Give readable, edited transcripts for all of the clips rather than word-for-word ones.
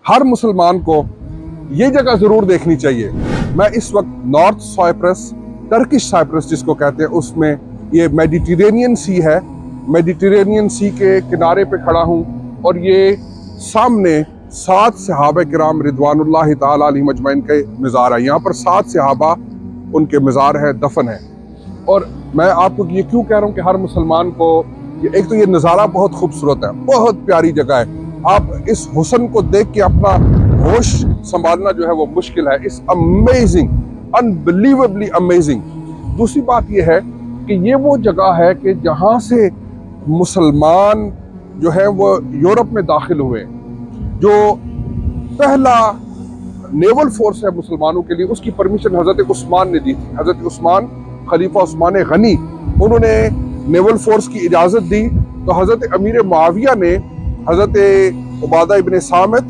हर मुसलमान को ये जगह जरूर देखनी चाहिए। मैं इस वक्त नॉर्थ साइप्रस, टर्किश साइप्रस जिसको कहते हैं, उसमें ये मेडिटेरेनियन सी है। मेडिटेरेनियन सी के किनारे पे खड़ा हूँ और ये सामने 7 सहाबा किराम रिदवानुल्लाह ताला अलैहिम अजमईन के मज़ार है। यहाँ पर 7 सहाबा उनके मज़ार है, दफन है। और मैं आपको ये क्यों कह रहा हूँ कि हर मुसलमान को एक तो ये नज़ारा बहुत खूबसूरत है, बहुत प्यारी जगह है। आप इस हुस्न को देख के अपना होश संभालना जो है वो मुश्किल है। It's amazing, unbelievably amazing. दूसरी बात ये है कि ये वो जगह है कि जहाँ से मुसलमान जो है वो यूरोप में दाखिल हुए। जो पहला नेवल फोर्स है मुसलमानों के लिए, उसकी परमिशन हज़रत उस्मान ने दी थी। हज़रत उस्मान, खलीफा उस्मान गनी, उन्होंने नेवल फोर्स की इजाज़त दी। तो हज़रत अमीर मुआविया ने हज़रत उबादा इब्न सामित,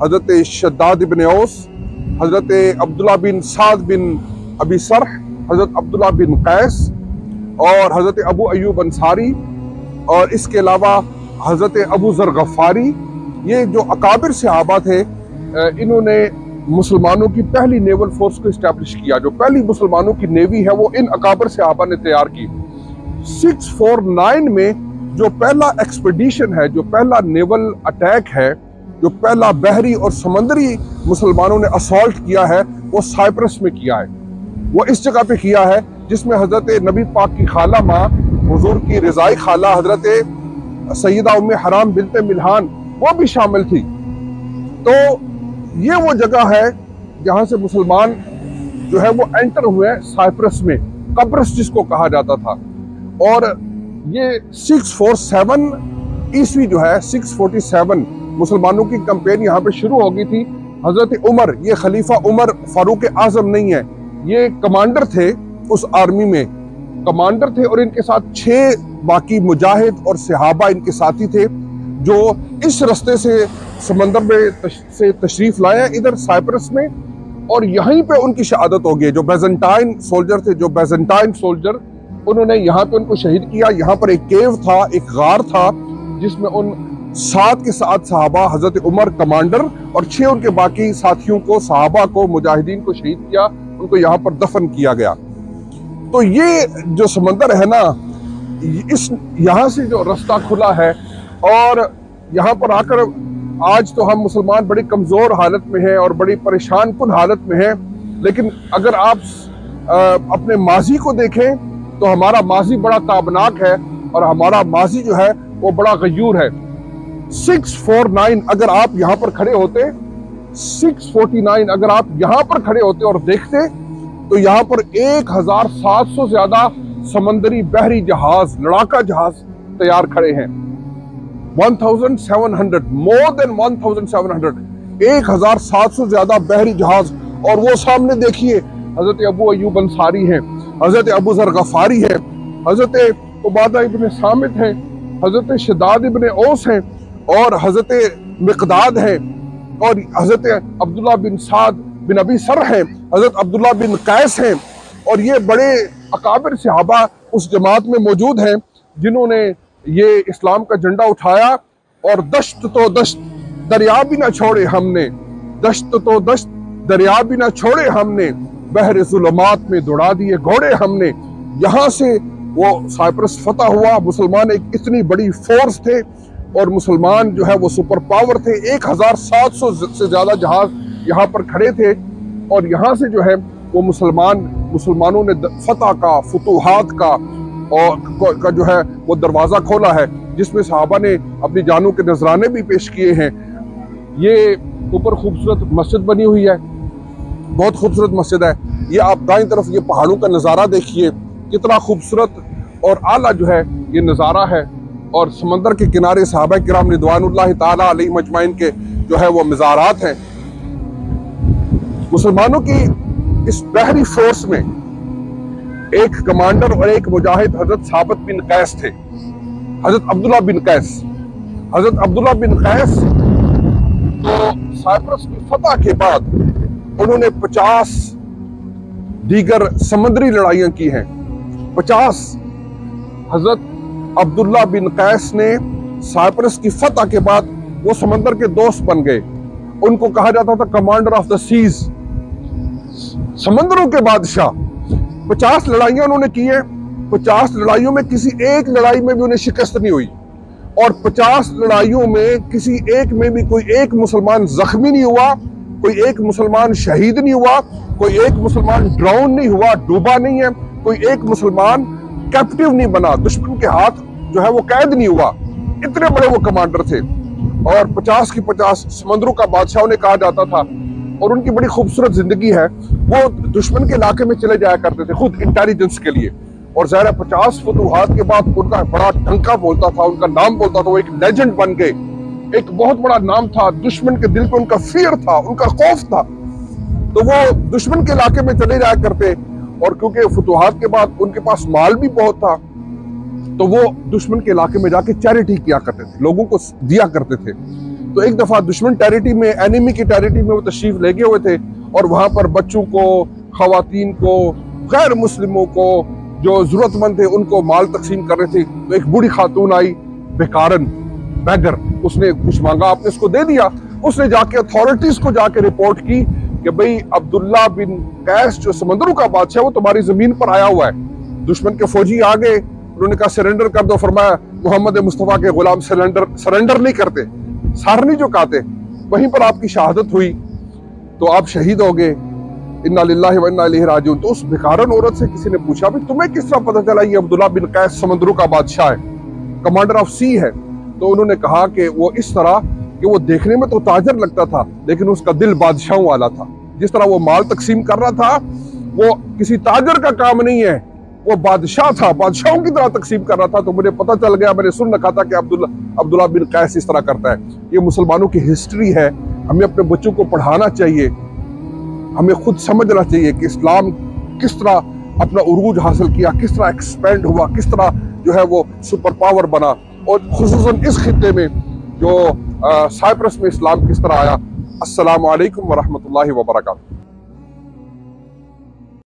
हज़रत शद्दाद इब्न औस, हज़रत अब्दुल्ला बिन साद बिन अबी सरह, हज़रत अब्दुल्ला बिन कैस और हज़रत अबू अयूब अंसारी और इसके अलावा हज़रत अबू ज़र गफ़ारी, ये जो अकाबिर सहाबा थे, इन्होंने मुसलमानों की पहली नेवल फोर्स को इस्टेब्लिश किया। जो पहली मुसलमानों की नेवी है वो इन अकाबिर सहाबा ने तैयार की। 649 में जो पहला एक्सपेडिशन है, जो पहला नेवल अटैक है, जो पहला बहरी और समंदरी मुसलमानों ने असॉल्ट किया है, वो साइप्रस में किया है। वो इस जगह पे किया है जिसमें हज़रत नबी पाक की खाला माँ, हुजूर की रिज़ाई खाला हज़रत सैयदा उम्मे हराम बिन्ते मिल्हान, वो भी शामिल थी। तो ये वो जगह है जहाँ से मुसलमान जो है वो एंटर हुए साइप्रस में, कब्रस जिसको कहा जाता था। और ये 647 ईस्वी जो है, 647 मुसलमानों की कैंपेन यहाँ पे शुरू हो गई थी। हज़रत उमर, ये खलीफा उमर फारूक आज़म नहीं है, ये कमांडर थे, उस आर्मी में कमांडर थे। और इनके साथ 6 बाकी मुजाहिद और सहाबा इनके साथी थे जो इस रास्ते से समंदर में से तशरीफ लाए इधर साइप्रस में। और यहीं पे उनकी शहादत हो गई। जो बैजेंटाइन सोल्जर थे, जो बैजेंटाइन सोल्जर, उन्होंने यहाँ पे उनको शहीद किया। यहाँ पर एक केव था, एक गार था, जिसमें उन 7 के 7 सहाबा, हज़रत उमर कमांडर और 6 उनके बाकी साथियों को, सहाबा को, मुजाहिदीन को शहीद किया। उनको यहाँ पर दफन किया गया। तो ये जो समंदर है ना, इस यहाँ से जो रास्ता खुला है और यहाँ पर आकर आज तो हम मुसलमान बड़ी कमज़ोर हालत में हैं और बड़ी परेशान कुन हालत में हैं। लेकिन अगर आप अपने माजी को देखें तो हमारा माजी बड़ा ताबनाक है और हमारा माजी जो है वो बड़ा गयूर है। 649 अगर आप यहाँ पर खड़े होते, 649 अगर आप यहाँ पर खड़े होते और देखते तो यहाँ पर 1700 से ज्यादा समंदरी बहरी जहाज, लड़ाका जहाज तैयार खड़े हैं। 1700, मोर देन 1700, 1700 ज्यादा बहरी जहाज। और वो सामने देखिए, हजरत अबू अयूब अंसारी हैं, हजरत अबू ज़र गफ़ारी हैं, हजरत उबादा इब्न सामित हैं, हजरत शद्दाद इब्न औस हैं और हजरत मिक़दाद हैं और हजरत अब्दुल्ला बिन साद बिन अबी सर हैं, हजरत अब्दुल्ला बिन कैस हैं। और ये बड़े अकाबिर सहाबा उस जमात में मौजूद हैं जिन्होंने ये इस्लाम का झंडा उठाया। और दश्त तो दश्त दरिया भी ना छोड़े हमने, दश्त तो दश्त दरिया भी ना छोड़े हमने, बहरे ज़ुल्मात में दौड़ा दिए घोड़े हमने। यहाँ से वो साइप्रस फतह हुआ। मुसलमान एक इतनी बड़ी फोर्स थे और मुसलमान जो है वो सुपर पावर थे। 1700 से ज्यादा जहाज यहाँ पर खड़े थे और यहाँ से जो है वो मुसलमानों ने फतह का, फुतूहात का जो है वो दरवाज़ा खोला है, जिसमें सहाबा ने अपनी जानों के नजराने भी पेश किए हैं। ये ऊपर खूबसूरत मस्जिद बनी हुई है, बहुत खूबसूरत मस्जिद है। ये आप दाईं तरफ ये पहाड़ों का नज़ारा देखिए, कितना खूबसूरत और आला जो है ये नज़ारा है। और समंदर के किनारे सहाबा किराम रिदवानुल्लाह ताला अलैहिम अजमईन के जो है वो मज़ारात हैं। मुसलमानों की इस बहरी फोर्स में एक कमांडर और एक मुजाहिद हजरत साबित बिन कैस थे, हजरत अब्दुल्ला बिन कैस। हजरत अब्दुल्ला बिन कैस तो साइप्रस की फतह के बाद उन्होंने 50 दीगर समुद्री लड़ाइयां की हैं। 50 हजरत अब्दुल्ला बिन कैस ने साइप्रस की फतह के बाद वो समंदर के दोस्त बन गए उनको कहा जाता था कमांडर ऑफ द सीज, समंदरों के बादशाह। 50 लड़ाइयां उन्होंने की है, 50 लड़ाइयों में किसी एक लड़ाई में भी उन्हें शिकस्त नहीं हुई, और 50 लड़ाइयों में किसी एक में भी कोई एक मुसलमान जख्मी नहीं हुआ, कोई एक मुसलमान शहीद नहीं हुआ, कोई एक मुसलमान ड्राउन नहीं हुआ, डूबा नहीं है, कोई एक मुसलमान कैप्टिव नहीं बना, दुश्मन के हाथ जो है वो कैद नहीं हुआ। इतने बड़े वो कमांडर थे, और 50 की 50 समंदरों का बादशाह उन्हें कहा जाता था। और उनकी बड़ी खूबसूरत जिंदगी है, वो दुश्मन के इलाके में चले जाया करते थे खुद इंटेलिजेंस के लिए। और ज़ाहिर है 50 फतूहात के बाद उनका बड़ा टंका बोलता था, उनका नाम बोलता था, वो एक लेजेंड बन गए, एक बहुत बड़ा नाम था। दुश्मन के दिल पे उनका फियर था, उनका खौफ था, तो वो दुश्मन के इलाके में चले जाया करते। और क्योंकि फतूहात के बाद उनके पास माल भी बहुत था, तो वो दुश्मन के इलाके में जाके चैरिटी किया करते थे, लोगों को दिया करते थे। तो एक दफा दुश्मन टेरिटरी में, एनिमी की टेरिटरी में वो तशरीफ ले गए हुए थे, और वहां पर बच्चों को, खवातीन को, गैर मुस्लिमों को, जो जरूरतमंद थे उनको माल तकसीम कर रहे थे। तो एक बूढ़ी खातून आई, बेकारन, बैगर, उसने कुछ मांगा, आपने उसको दे दिया। उसने जाके अथॉरिटीज को जाके रिपोर्ट की कि भाई अब्दुल्ला बिन कैस जो समंदरों का बादशाह, वो तुम्हारी जमीन पर आया हुआ है। दुश्मन के फौजी आ गए, उन्होंने कहा सरेंडर कर दो। फरमाया मोहम्मद मुस्तफा के गुलाम सरेंडर नहीं करते, सारनी जो कहते, वहीं पर आपकी शहादत हुई, तो आप शहीद हो गए। इन्ना लिल्लाहि व इन्ना इलैहि राजिऊन। तो उस बेकारन औरत से किसी ने पूछा, भाई तुम्हें किस तरह पता चला ये अब्दुल्ला बिन कैस समंदरों का बादशाह है, कमांडर ऑफ सी है? तो उन्होंने कहा कि वो इस तरह कि वो देखने में तो ताजर लगता था, लेकिन उसका दिल बादशाहों वाला था। जिस तरह वो माल तकसीम कर रहा था, वो किसी ताजर का काम नहीं है, वो बादशाह था, बादशाहों की तरह तकसीम कर रहा था। तो मुझे पता चल गया, मैंने सुन रखा था कि अब्दुल्ला बिन कैस इस तरह करता है। ये मुसलमानों की हिस्ट्री है, हमें अपने बच्चों को पढ़ाना चाहिए, हमें खुद समझना चाहिए कि इस्लाम किस तरह अपना उरूज हासिल किया, किस तरह एक्सपेंड हुआ, किस तरह जो है वो सुपर पावर बना, और खुसूसन इस खित्ते में जो साइप्रस में इस्लाम किस तरह आया। अस्सलामु अलैकुम व रहमतुल्लाहि व बरकातहू।